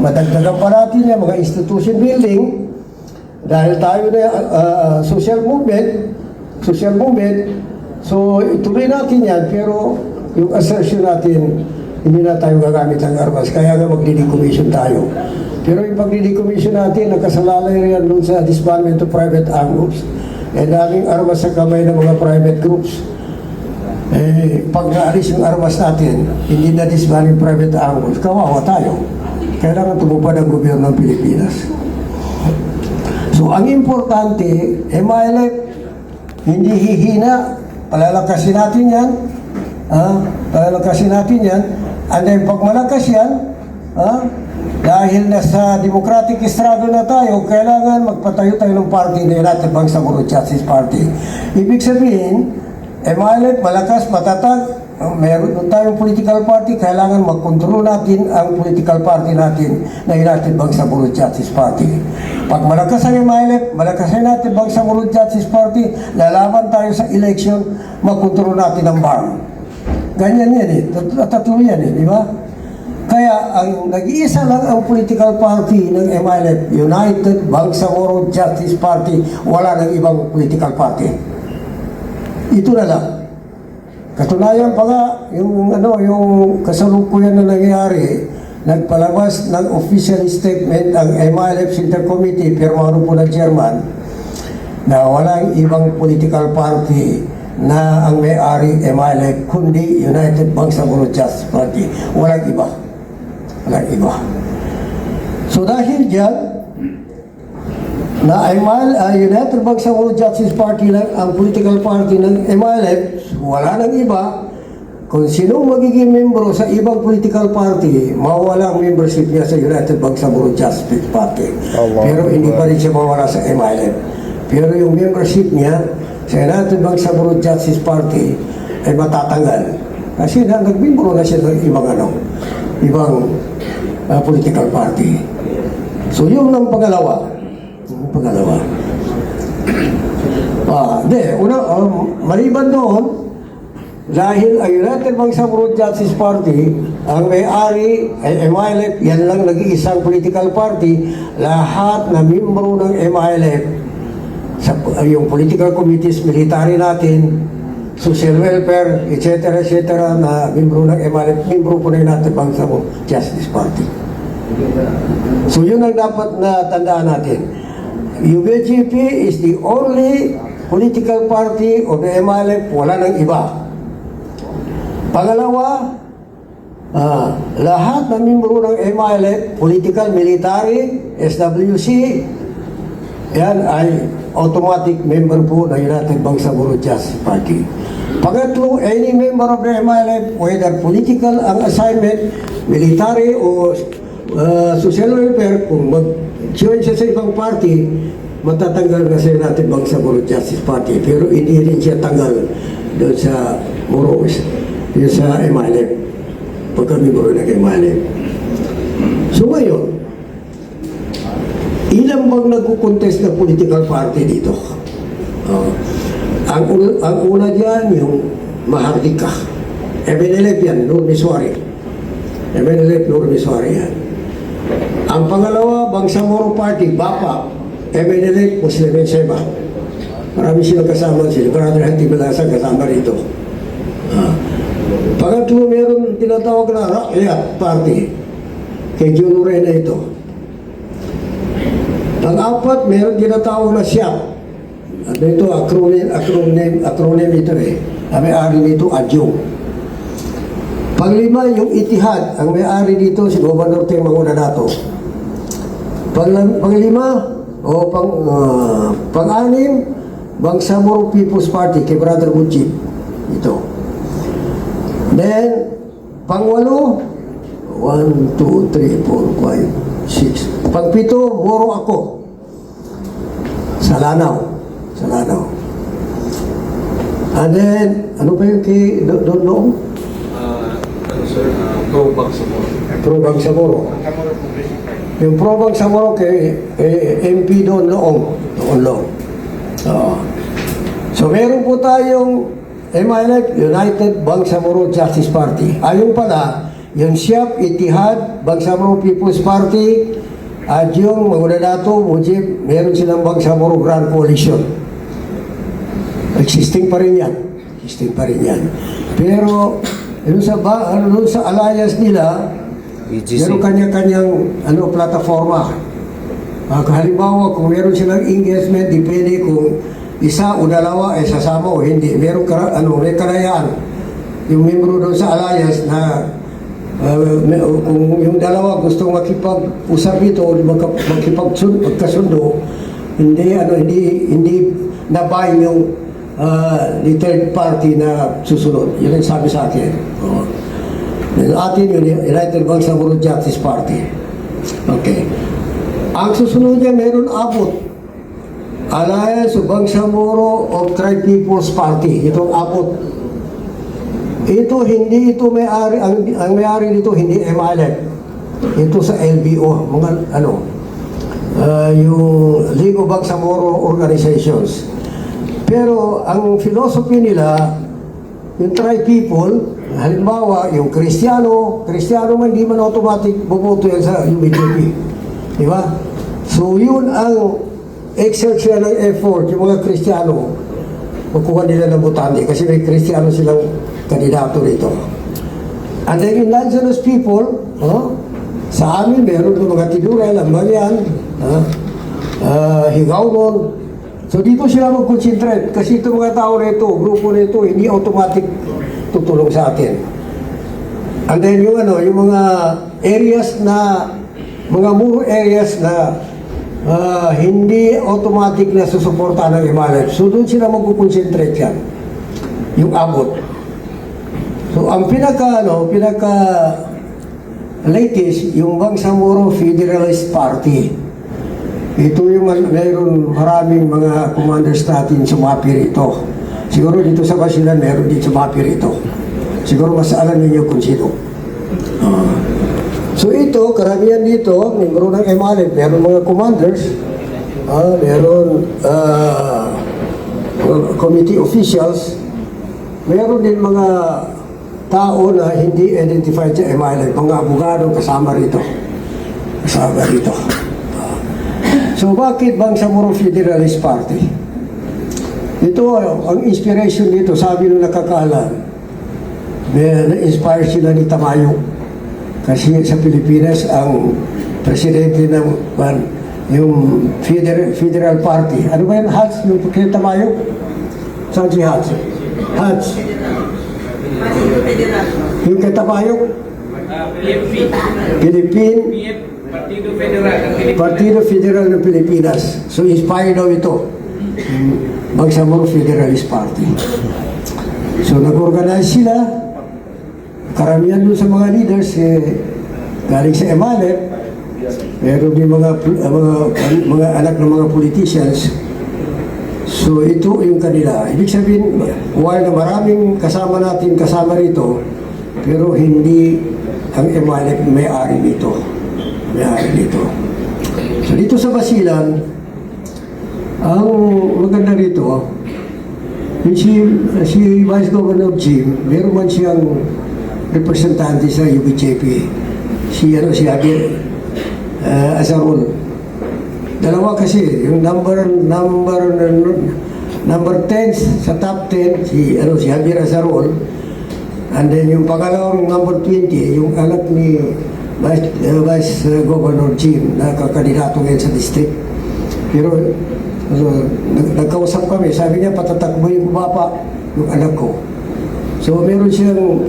Madagdagan pa natin yung mga institution building dahil tayo na social movement, so ituloy natin yan, pero yung assertion natin, hindi na tayo gagamit ng armas, kaya nga magdi-decommission tayo. Pero yung pag-decommission natin, nakasalalay rin doon sa disbandment of private armed groups. Daming armas sa kamay ng mga private groups. Pag naalis yung armas natin, hindi na disband yung private armed groups, kawawa tayo. Kailangan tumupad ang gobyerno ng Pilipinas. So, ang importante, MILF, hindi hihina, palalakasin natin yan, and then pag malakas yan, dahil nasa democratic struggle na tayo, kailangan magpatayo tayo ng party na United Bangsamoro Justice Party. Ibig sabihin, MILF, malakas, matatag, meron tayong political party, kailangan magkontrol natin ang political party natin na United Bangsamoro Justice Party. Pag malakas ang MILF, malakas ang United Bangsamoro Justice Party, lalaban tayo sa election, magkontrol natin ang BARM. Ganyan yan eh, tatlo yan eh, di ba? Kaya ang nag-iisa lang ang political party ng MILF, United Bangsamoro Justice Party, wala nang ibang political party. Ito na lang. Katunayan pa nga, yung kasalukuyan na nangyayari, nagpalabas ng official statement ang MILF Center Committee, pirmado po ng chairman, na walang ibang political party na ang may-ari MILF, kundi United Bangsamoro Justice Party. Walang iba. Walang iba. So dahil dyan, na United Bangsamoro Justice Party lang ang political party ng MILF, wala nang iba. Kung sino magiging membro sa ibang political party, mawala ang membership niya sa United Bangsamoro Justice Party. Pero hindi pa rin siya mawala sa MILF. Pero yung membership niya sa United Bangsamoro Justice Party ay matatanggal. Kasi nagbimbro na siya ng ibang political party. So yun ang pangalawa. Maliban doon, dahil ang United Bangsamoro Justice Party, ang may-ari ay MILF, yan lang nag-iisang political party, lahat na membro ng MILF, yung political committees, military natin, social welfare, etc. na membro ng MILF, membro po na United Bangsamoro Justice Party. So yun ang dapat na tandaan natin. UBGP is the only political party of the MILF, wala nang iba. Pangalawa, lahat ng membro ng MILF, political, military, SWC, yan ay automatic member po ng United Bangsamoro Justice Party. Pangatlo, any member of the MILF, whether political ang assignment, military o social welfare, kung mag-join siya sa ibang party, matatanggal na sa United Bangsamoro Justice Party. Pero hindi rin siya tanggal doon sa Moros, doon sa MILF, pagka-member ng MILF. So ngayon, ilang bang nagkukontest ng political party dito? Ang una dyan, yung Mahardika. MNLF yan, Nurmiswari. MNLF, Nurmiswari yan. Ang pangalawa, Bangsamoro Party, BAPA, MNLF, Muslimin Seba. Marami silang kasama, sila Brother Hati Malasa kasama rito. Pangatlo, meron tinatawag na Rakyat Party, kay John Urena ito. Pang-apat, meron tinatawag na SIAP. Ano ito, acronym ito eh. Ang may-ari nito, Adyo. Panglima, yung Itihad. Ang may-ari dito, si Governor Teng Mangunanato. Panglima, pang-anim, Bangsamoro People's Party, kay Brother Mujib. Ito. Then, pang-walo, 1, 2, 3, 4, 5, 6. Pang-pito, Moro Ako. Sa Lanao. And then, ano pa yung kay doon? Pro Bangsamoro. Pro Bangsamoro. Yung Pro Bangsamoro kay MP doon noong. So, meron po tayong MILF, United Bangsamoro Justice Party. Ayun pala, yung SIAP, Itihad, Bangsamoro People's Party, at yung Magunadato, Mujib, meron silang Bangsamoro Grand Coalition. Existing pa rin yan. Existing pa rin yan. Pero, doon sa alliance nila, meron kanya-kanyang plataforma. Halimbawa, kung meron silang engagement, depende kung isa o dalawa ay sasama o hindi. Meron may kalayaan. Yung membro doon sa alliance na kung yung dalawa gusto makipag-usap ito o magkasundo, hindi nabayin yung the third party na susunod. Yun ang sabi sa akin. Yung atin yun, United Bangsamoro Justice Party. Okay. Ang susunod niya, meron abot. Alliance of Bangsamoro of Tribe People's Party. Itong abot. Ito, hindi ito may-ari, ang may-ari nito, hindi MLF. Ito sa LBO, yung League of Bangsamoro Organizations. Pero, ang philosophy nila, yung tribe people, halimbawa, yung Kristiyano man, di man automatic bumoto yan sa UBJP. Di ba? So, yun ang exert sila ng effort, yung mga Kristiyano, magkuha nila ng butante kasi may Kristiyano silang kandidato rito. And then indigenous people, sa amin, meron ng mga Tidura, Lambayan, Higawnon. So dito sila mag-concentrate kasi itong mga tao na ito, grupo na ito, hindi automatic tutulong sa atin. And then yung mga areas na, mga muro areas na hindi automatic na susuporta ng MLF. So doon sila mag-concentrate yan. Yung abot. So ang pinaka latest, yung Bangsamoro Federalist Party. Ito yung mayroon maraming mga commanders natin sumapi rito. Siguro dito sa Basilan, meron din sumapi rito. Siguro mas alam niyo kung sino. So ito, karamihan dito, membro ng MLF, meron mga commanders, meron committee officials, meron din mga tao na hindi identified sa MLF, mga abogado kasama rito. Kasama rito. So bakit Bangsamoro Federalist Party? Ito, ang inspiration dito, sabi nung nakakaalam, na-inspire sila ni Tamayo. Kasi sa Pilipinas, ang presidente ng yung Federal Party. Ano ba yan? Hats? Yung kay Tamayo? Saan si Hats? Hats? Yung kay Tamayo? Philippine Partido Federal ng Pilipinas. So inspired daw ito. Bangsamoro Federalist Party. So nag-organize sila. Karamihan doon sa mga leaders galing sa MLF. Meron din mga anak ng mga politicians. So ito yung kanila. Ibig sabihin, while na maraming kasama natin kasama rito, pero hindi ang MLF may-ari dito. May-ari dito. So dito sa Basilan, ang maganda rito, si Vice Governor Jim, meron man siyang representante sa UBJP, si Javier Azarol. Dalawa kasi, yung number 10 sa top 10, si Javier Azarol, and then yung pangalawang number 20, yung anak ni Vice Governor Jim, na kakandidato ngayon sa district. Pero nagkausap kami, sabi niya patatakbo yung baba, yung anak ko. So meron siyang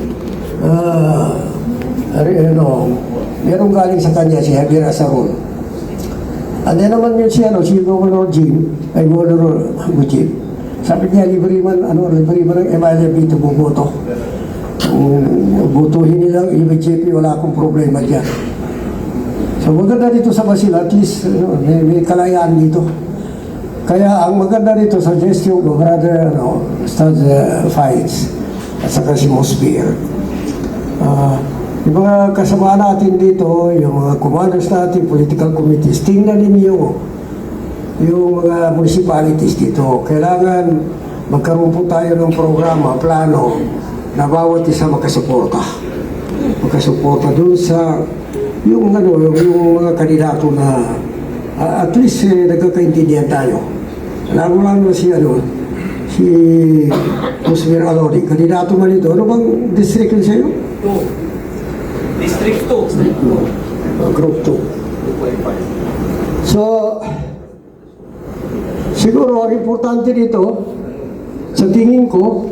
meron galing sa kanya si Javier Azarol. And then naman yun si Governor Jim, ay Governor Mujib. Sabi niya, libre man ng MLF dito buboto. Butuhin nilang UBJP, wala akong problema dyan. So maganda dito sa Basilan, at least may kalayaan dito. Kaya ang maganda dito, suggestion ko, brother, Stud Fights, at saka si Mosbir. Yung mga kasama natin dito, yung mga commanders natin, political committees, tingnan ninyo yung mga municipalities dito. Kailangan magkaroon po tayo ng programa, plano, na bawat isa makasuporta. makasuporta doon sa yung mga kandidato na at least nagkakaintindihan tayo. Lalo si Musmir Alodi, kandidato man ito. Ano bang district yun sa'yo? District 2. Group 2. So, siguro ang importante dito, sa tingin ko,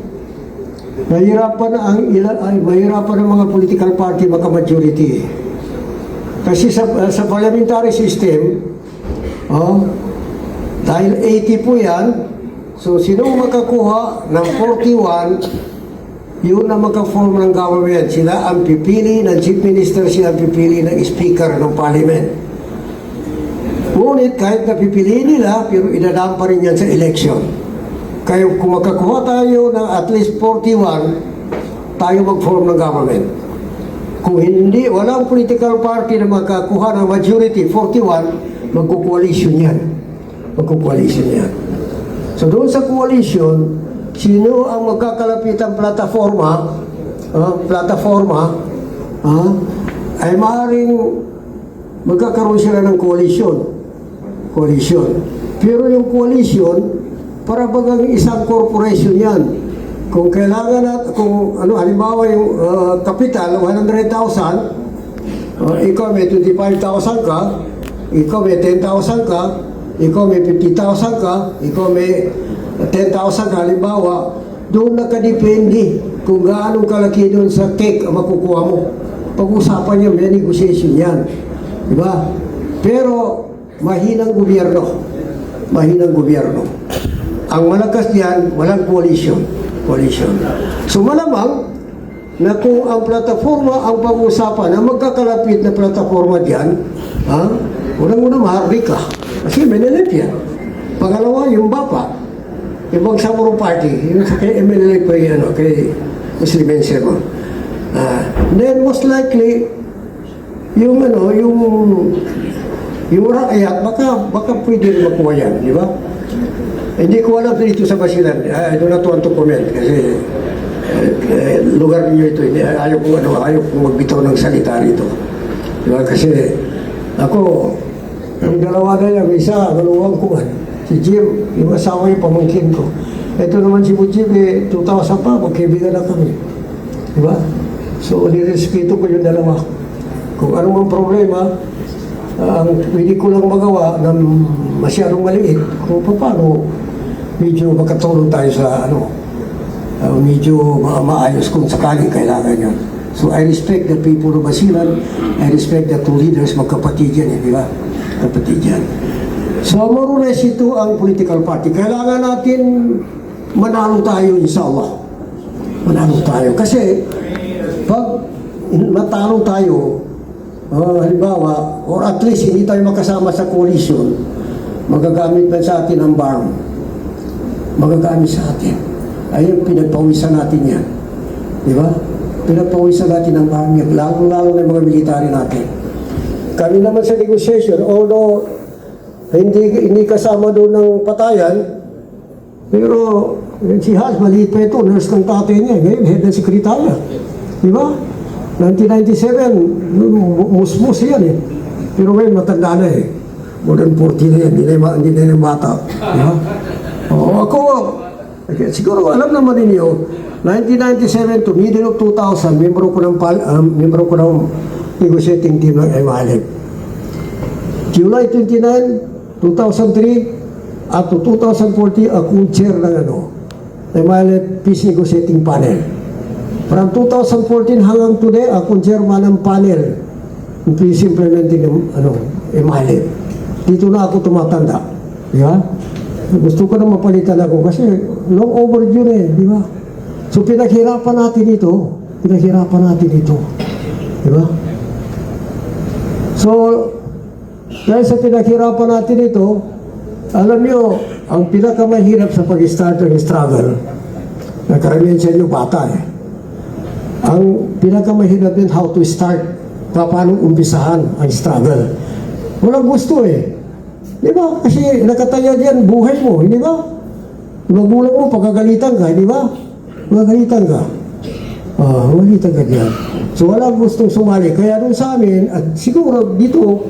mahirapan ang mga political party magka-majority. Kasi sa parliamentary system, dahil 80 po yan, so sino makakuha ng 41, yun na maka-form ng government. Sila ang pipili ng chief minister, sila ang pipili ng speaker ng parliament. Ngunit kahit napipiliin nila, pero idadaan pa rin yan sa election. Kaya kung makakuha tayo ng at least 41, tayo mag-form ng government. Kung hindi, walang political party na makakuha ng majority, 41, magkukoalisyon yan. Magkukoalisyon yan. So doon sa coalition, sino ang magkakalapitang plataforma, ay maaaring magkakaroon sila ng coalition. Pero yung coalition, para bagang isang corporation yan. Kung kailangan halimbawa yung capital, 100,000, ikaw may 25,000 ka, ikaw may 10,000 ka, ikaw may 50,000 ka, ikaw may 10,000 ka, halimbawa, doon nakadepende kung gaano kalaki doon sa cake ang makukuha mo. Pag-usapan niyo, may negotiation yan. Diba? Pero, mahinang gobyerno. Ang malakas diyan, walang coalition. So malamang na kung ang plataforma ang pag-uusapan, ang magkakalapit na plataforma diyan, unang-una maharbi ka. Kasi Menelep yan. Pangalawa, yung BAPA, yung Bangsamoro Party, yung kay MLA pa yan, kay Muslim Benzema. Then most likely, yung rakyat, baka pwede rin makuha yan, di ba? Hindi ko alam dito sa Basilan. I do not want to comment kasi lugar niyo ito. Ayaw kong magbitaw ng salita rito. Di ba? Kasi ako, yung dalawa na yan, isa, dalawang ko. Si Jim, yung asawa yung pamangkin ko. Ito naman si Mujib, 2000 pa, magkaibigan na kami. Di ba? So, nirespeto ko yung dalawa. Kung anong problema, ang pwede ko lang magawa na masyadong maliit, kung paano medyo makatulong tayo sa medyo maayos kung sakaling kailangan yun. So I respect the people of Basilan, I respect the two leaders, magkapatid yan, di ba? Kapatid yan. So more or less ito ang political party. Kailangan natin manalo tayo, inshallah. Manalo tayo. Kasi pag matalo tayo, halimbawa, or at least hindi tayo makasama sa coalition, magagamit man sa atin ang BARM. Magagamit sa atin. Ayun, pinagpawisan natin yan. Di ba? Pinagpawisan natin ang BARM yan. Lalo na yung mga military natin. Kami naman sa negotiation, although hindi kasama doon ng patayan, pero si Hals, maliit pa ito, nurse ng tatay niya, ngayon, head ng sekretarya. Di ba? 1997, musmus yan eh. Pero ngayon, matanda na eh. More than 40 na yan, hindi na yung bata. Diba? Ako, siguro alam naman ninyo, 1997 to middle of 2000, membro ko ng negotiating team ng MLF. July 29, 2003, at to 2014, ako chair ng MLF Peace Negotiating Panel. From 2014 hanggang today, akong chairman ng panel ng peace implementing MLF. Dito na ako tumatanda. Di ba? Gusto ko na mapalitan ako kasi long overdue na eh. Di ba? So pinaghirapan natin ito. Di ba? So, dahil sa pinaghirapan natin ito, alam nyo, ang pinakamahirap sa pag-start ng struggle, na karamihan sa inyo bata eh. Ang pinakamahirap din how to start, paano umpisahan ang struggle. Walang gusto eh. Di ba? Kasi nakataya diyan buhay mo, di ba? Magulang mo, pagkagalitan ka, di ba? Magagalitan ka. Malita ganyan. So walang gustong sumali. Kaya nung sa amin, at siguro dito,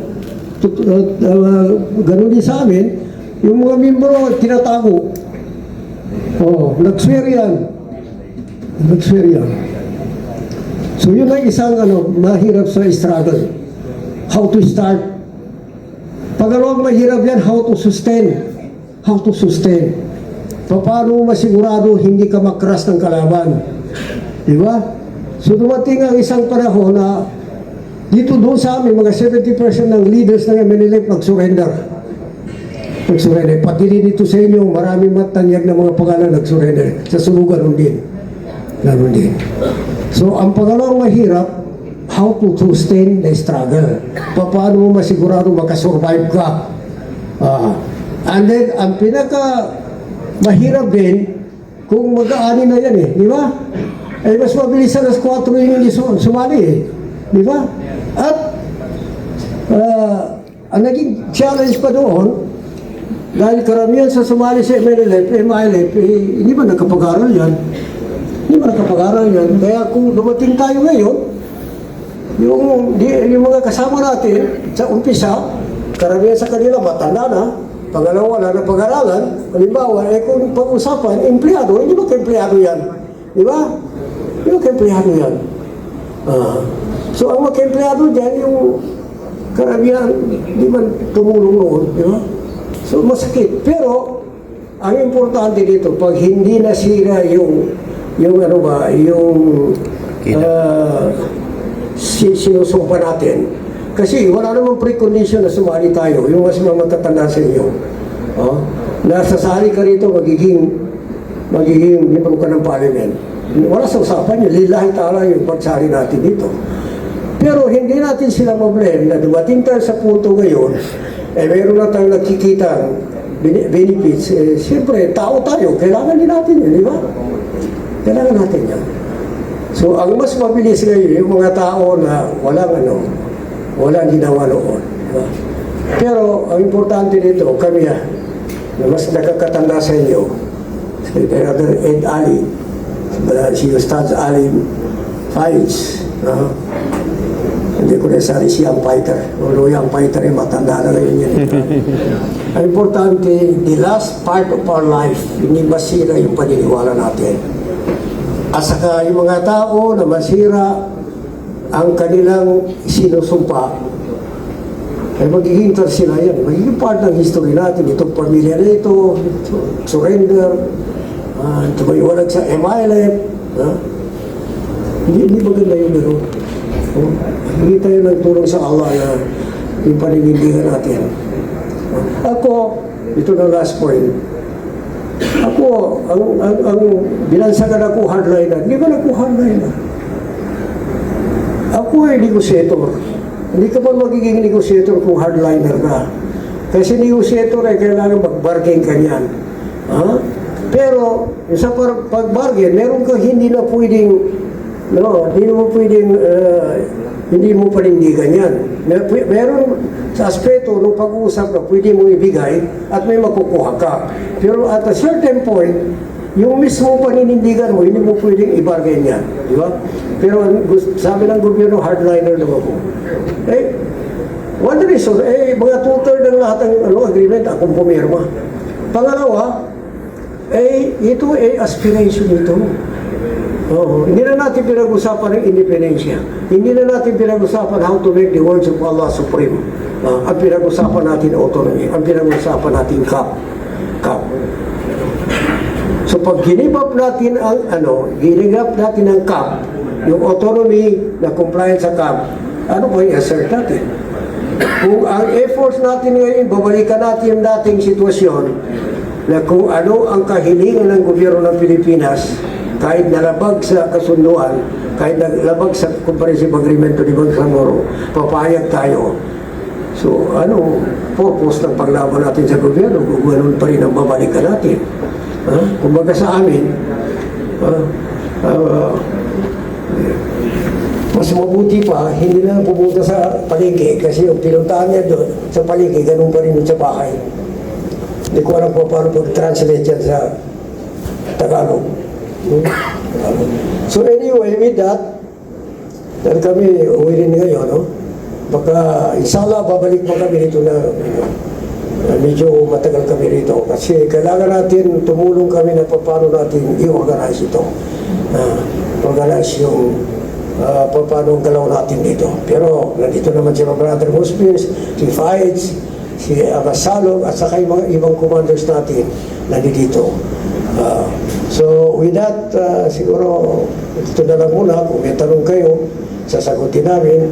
ganun din sa amin, yung mga membro tinatago. Nag-swear yan. Nag-swear yan. So yun ang isang mahirap sa struggle. How to start. Pangalawang mahirap yan, how to sustain. How to sustain. Paano masigurado hindi ka makras ng kalaban. Diba? So dumating ang isang panahon na dito doon sa amin, mga 70% ng leaders ng MNLF nag-surrender. Nag-surrender. Pati rin dito sa inyo, maraming matanyag na mga pangalan nag-surrender. Sa sulugan din. Ganun din. So ang pangalawang mahirap, how to sustain the struggle. Paano mo masigurado makasurvive ka. And then, ang pinaka mahirap din, kung mag-aani na yan di ba? Ay mas mabilis na 4 yung hindi sumali di ba? At ang naging challenge pa doon, dahil karamihan sa sumali sa MNLF, hindi ba nakapag-aral yan? Hindi ba nakapag-aral yan? Kaya kung dumating tayo ngayon, yung mga kasama natin sa umpisa, karamihan sa kanila matanda na, pangalawa wala na pag-aralan, halimbawa, kung pag-usapan, empleyado, hindi ba ka-empleyado yan? Di ba? Hindi ba ka-empleyado yan? So, ang magka-empleyado dyan, yung karamihan, di man tumulong noon, di ba? So, masakit. Pero, ang importante dito, pag hindi nasira yung sinusumpa natin, kasi wala namang precondition na sumali tayo, yung mas matatanda sa inyo. Nasasali ka rito, magiging membro ka ng parliament. Wala sa usapan yun, lillahi ta'ala yung pagsali natin dito. Pero hindi natin sila mablame na dumating tayo sa punto ngayon, meron na tayong nakikita benefits. Siyempre, tao tayo, kailangan din natin yun, di ba? Kailangan natin yan. So, ang mas mabilis ngayon, yung mga tao na walang ginawa noon. Diba? Pero, ang importante dito, kami na mas nakakatanda sa inyo, si Brother Ed Ali, si Ustaz Ali Faiz, hindi ko nasari si Young Fighter. Although Young Fighter ay matanda na ngayon yan. Ang importante, the last part of our life, hindi masira yung paniniwala natin. At saka yung mga tao na masira ang kanilang sinusumpa, ay magiging sila yan. Magiging part ng history natin. Itong pamilya na ito, surrender, tumayiwalag sa MILF. Hindi maganda yung gano'n. Hindi tayo nagtulong sa Allah na yung paninindigan natin. Ako, ito na last point. Ako, ang binansagan ako hardliner. Hindi ba ako hardliner? Ako ay negotiator. Hindi ka pa magiging negotiator kung hardliner ka. Kasi negotiator ay kailangan mag-bargain ka niyan. Pero sa pag-bargain, meron ka hindi na pwedeng, hindi mo panindigan yan. Meron sa aspeto ng pag-uusap na pwede mo ibigay at may makukuha ka. Pero at a certain point, yung mismo paninindigan mo, hindi mo pwedeng i-bargain yan. Di ba? Pero sabi ng gobyerno, hardliner naman ako. One reason, mga two-third ng lahat ng agreement, akong pumirma. Pangalawa, ito aspiration ito. Hindi na natin pinag-usapan ng independensya. Hindi na natin pinag-usapan how to make the words of Allah supreme. Ang pinag-usapan natin autonomy. Ang pinag-usapan natin CAP. So pag ginibap natin ang CAP, yung autonomy na compliance sa CAP, ano ba yung assert natin? Kung ang efforts natin ngayon, babalikan natin yung dating sitwasyon na kung ano ang kahilingan ng gobyerno ng Pilipinas, kahit nalabag sa kasunduan, kahit nalabag sa comprehensive agreement ni Bangsamoro, papayag tayo. So, ano purpose ng paglaban natin sa gobyerno kung ganun pa rin ang babalikan natin? Kumbaga sa amin, mas mabuti pa, hindi na pupunta sa palengke kasi yung pinuntahan niya doon sa palengke, ganun pa rin doon sa bahay. Hindi ko alam kung paano pag-translate yan sa Tagalog. So anyway, with that, dahil kami uwi rin ngayon, no? Baka inshallah babalik pa kami dito na medyo matagal kami rito kasi kailangan natin tumulong kami na paano natin i-organize ito. Organize yung paano ang galaw natin dito. Pero nandito naman si Brother Hospice, si Fights, si Abasalog at saka yung mga ibang commanders natin nandito. So with that, siguro ito na lang muna. Kung may tanong kayo, sasagutin namin.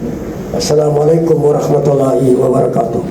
Assalamualaikum warahmatullahi wabarakatuh.